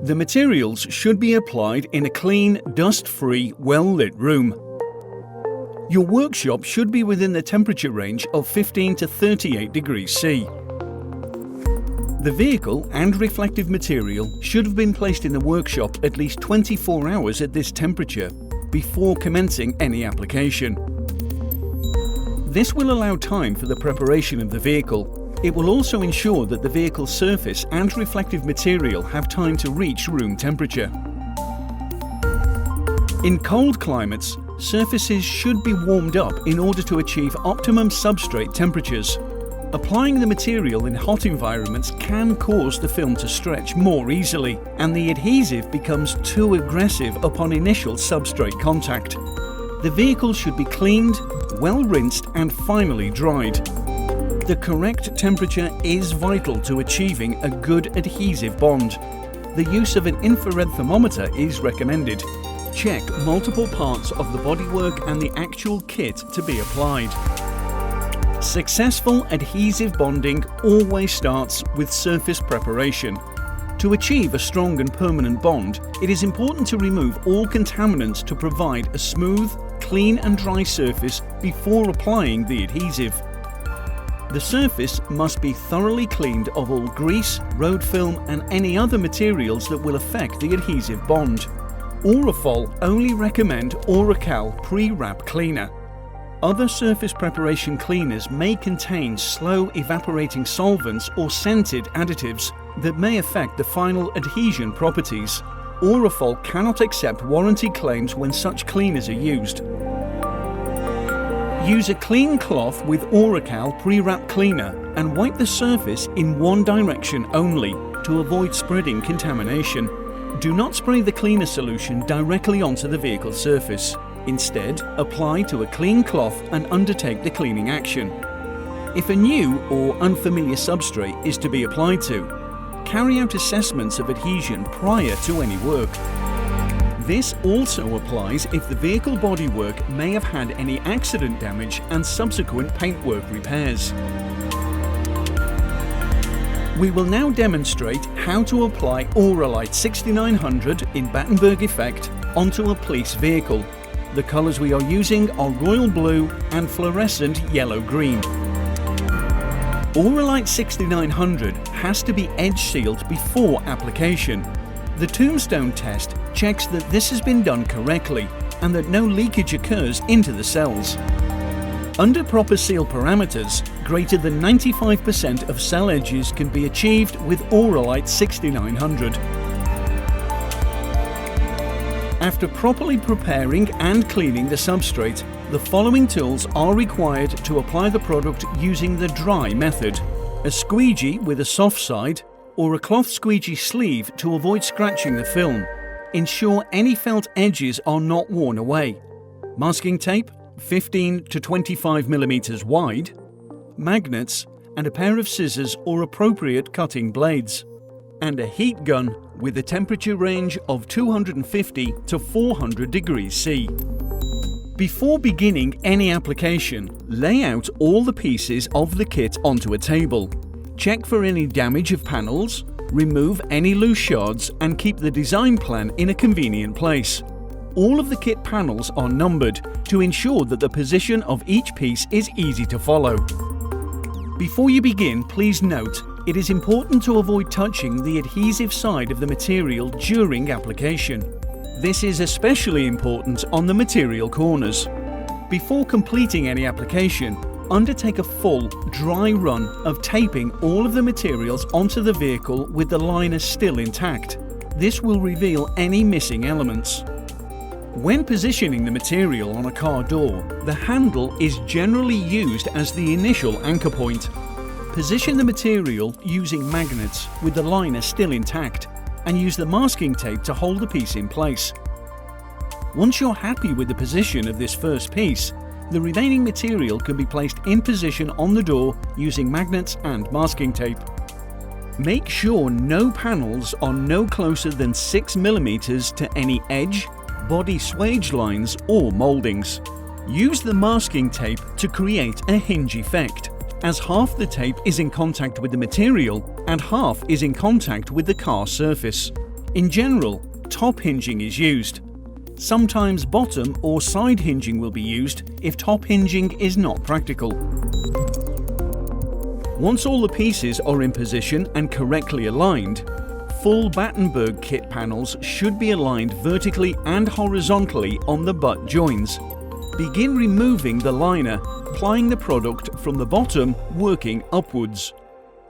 The materials should be applied in a clean, dust-free, well-lit room. Your workshop should be within the temperature range of 15 to 38 degrees C. The vehicle and reflective material should have been placed in the workshop at least 24 hours at this temperature before commencing any application. This will allow time for the preparation of the vehicle. It will also ensure that the vehicle's surface and reflective material have time to reach room temperature. In cold climates, surfaces should be warmed up in order to achieve optimum substrate temperatures. Applying the material in hot environments can cause the film to stretch more easily, and the adhesive becomes too aggressive upon initial substrate contact. The vehicle should be cleaned, well rinsed and finally dried. The correct temperature is vital to achieving a good adhesive bond. The use of an infrared thermometer is recommended. Check multiple parts of the bodywork and the actual kit to be applied. Successful adhesive bonding always starts with surface preparation. To achieve a strong and permanent bond, it is important to remove all contaminants to provide a smooth, clean and dry surface before applying the adhesive. The surface must be thoroughly cleaned of all grease, road film and any other materials that will affect the adhesive bond. Orafol only recommend Oracal pre-wrap cleaner. Other surface preparation cleaners may contain slow evaporating solvents or scented additives that may affect the final adhesion properties. Orafol cannot accept warranty claims when such cleaners are used. Use a clean cloth with Oracal pre-wrap cleaner and wipe the surface in one direction only to avoid spreading contamination. Do not spray the cleaner solution directly onto the vehicle surface. Instead, apply to a clean cloth and undertake the cleaning action. If a new or unfamiliar substrate is to be applied to, carry out assessments of adhesion prior to any work. This also applies if the vehicle bodywork may have had any accident damage and subsequent paintwork repairs. We will now demonstrate how to apply ORALITE 6900 in Battenberg effect onto a police vehicle. The colours we are using are royal blue and fluorescent yellow-green. ORALITE 6900 has to be edge sealed before application. The tombstone test checks that this has been done correctly and that no leakage occurs into the cells. Under proper seal parameters, greater than 95% of cell edges can be achieved with ORALITE 6900. After properly preparing and cleaning the substrate, the following tools are required to apply the product using the dry method: a squeegee with a soft side, or a cloth squeegee sleeve to avoid scratching the film. Ensure any felt edges are not worn away. Masking tape, 15 to 25 mm wide, magnets, and a pair of scissors or appropriate cutting blades. And a heat gun with a temperature range of 250 to 400 degrees C. Before beginning any application, lay out all the pieces of the kit onto a table. Check for any damage of panels, remove any loose shards and keep the design plan in a convenient place. All of the kit panels are numbered to ensure that the position of each piece is easy to follow. Before you begin, please note, it is important to avoid touching the adhesive side of the material during application. This is especially important on the material corners. Before completing any application, undertake a full, dry run of taping all of the materials onto the vehicle with the liner still intact. This will reveal any missing elements. When positioning the material on a car door, the handle is generally used as the initial anchor point. Position the material using magnets with the liner still intact and use the masking tape to hold the piece in place. Once you're happy with the position of this first piece, the remaining material can be placed in position on the door using magnets and masking tape. Make sure no panels are no closer than 6 mm to any edge, body swage lines or mouldings. Use the masking tape to create a hinge effect, as half the tape is in contact with the material and half is in contact with the car surface. In general, top hinging is used. Sometimes bottom or side hinging will be used if top hinging is not practical. Once all the pieces are in position and correctly aligned, full Battenberg kit panels should be aligned vertically and horizontally on the butt joins. Begin removing the liner, applying the product from the bottom, working upwards.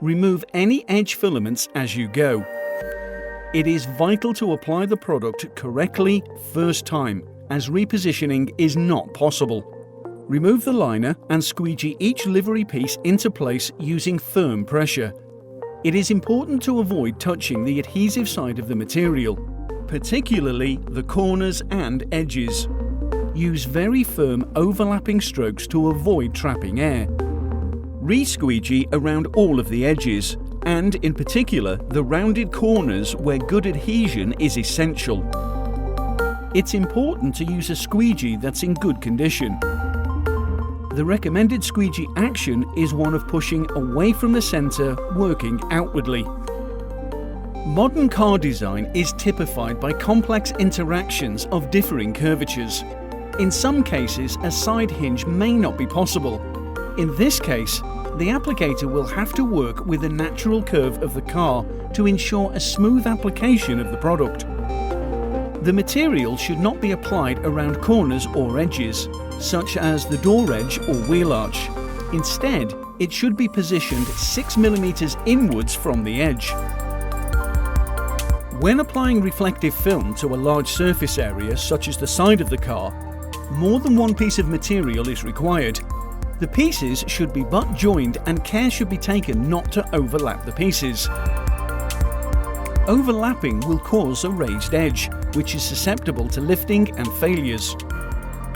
Remove any edge filaments as you go. It is vital to apply the product correctly first time, as repositioning is not possible. Remove the liner and squeegee each livery piece into place using firm pressure. It is important to avoid touching the adhesive side of the material, particularly the corners and edges. Use very firm overlapping strokes to avoid trapping air. Re-squeegee around all of the edges, and in particular the rounded corners where good adhesion is essential. It's important to use a squeegee that's in good condition. The recommended squeegee action is one of pushing away from the centre, working outwardly. Modern car design is typified by complex interactions of differing curvatures. In some cases, a side hinge may not be possible. In this case, the applicator will have to work with the natural curve of the car to ensure a smooth application of the product. The material should not be applied around corners or edges, such as the door edge or wheel arch. Instead, it should be positioned 6 mm inwards from the edge. When applying reflective film to a large surface area, such as the side of the car, more than one piece of material is required. The pieces should be butt joined and care should be taken not to overlap the pieces. Overlapping will cause a raised edge, which is susceptible to lifting and failures.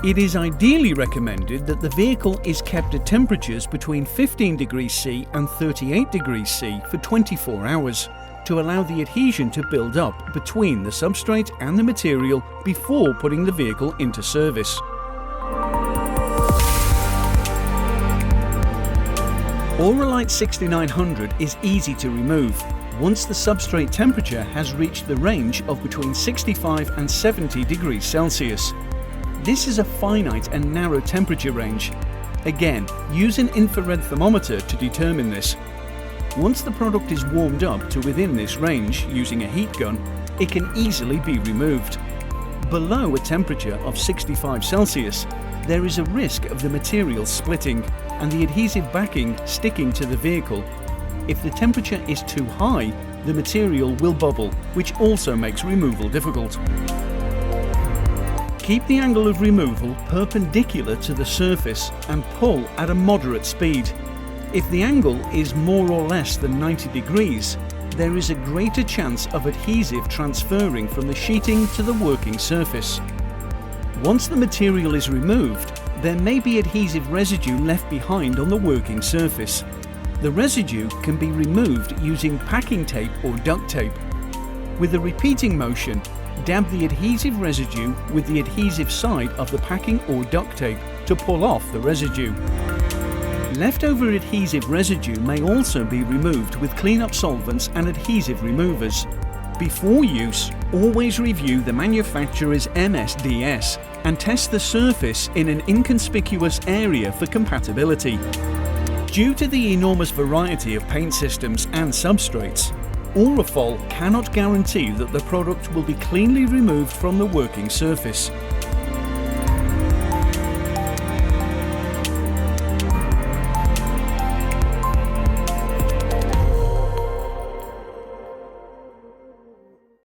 It is ideally recommended that the vehicle is kept at temperatures between 15 degrees C and 38 degrees C for 24 hours to allow the adhesion to build up between the substrate and the material before putting the vehicle into service. ORALITE 6900 is easy to remove once the substrate temperature has reached the range of between 65 and 70 degrees Celsius. This is a finite and narrow temperature range. Again, use an infrared thermometer to determine this. Once the product is warmed up to within this range using a heat gun, it can easily be removed. Below a temperature of 65 Celsius, there is a risk of the material splitting and the adhesive backing sticking to the vehicle. If the temperature is too high, the material will bubble, which also makes removal difficult. Keep the angle of removal perpendicular to the surface and pull at a moderate speed. If the angle is more or less than 90 degrees, there is a greater chance of adhesive transferring from the sheeting to the working surface. Once the material is removed, there may be adhesive residue left behind on the working surface. The residue can be removed using packing tape or duct tape. With a repeating motion, dab the adhesive residue with the adhesive side of the packing or duct tape to pull off the residue. Leftover adhesive residue may also be removed with cleanup solvents and adhesive removers. Before use, always review the manufacturer's MSDS and test the surface in an inconspicuous area for compatibility. Due to the enormous variety of paint systems and substrates, ORALITE cannot guarantee that the product will be cleanly removed from the working surface.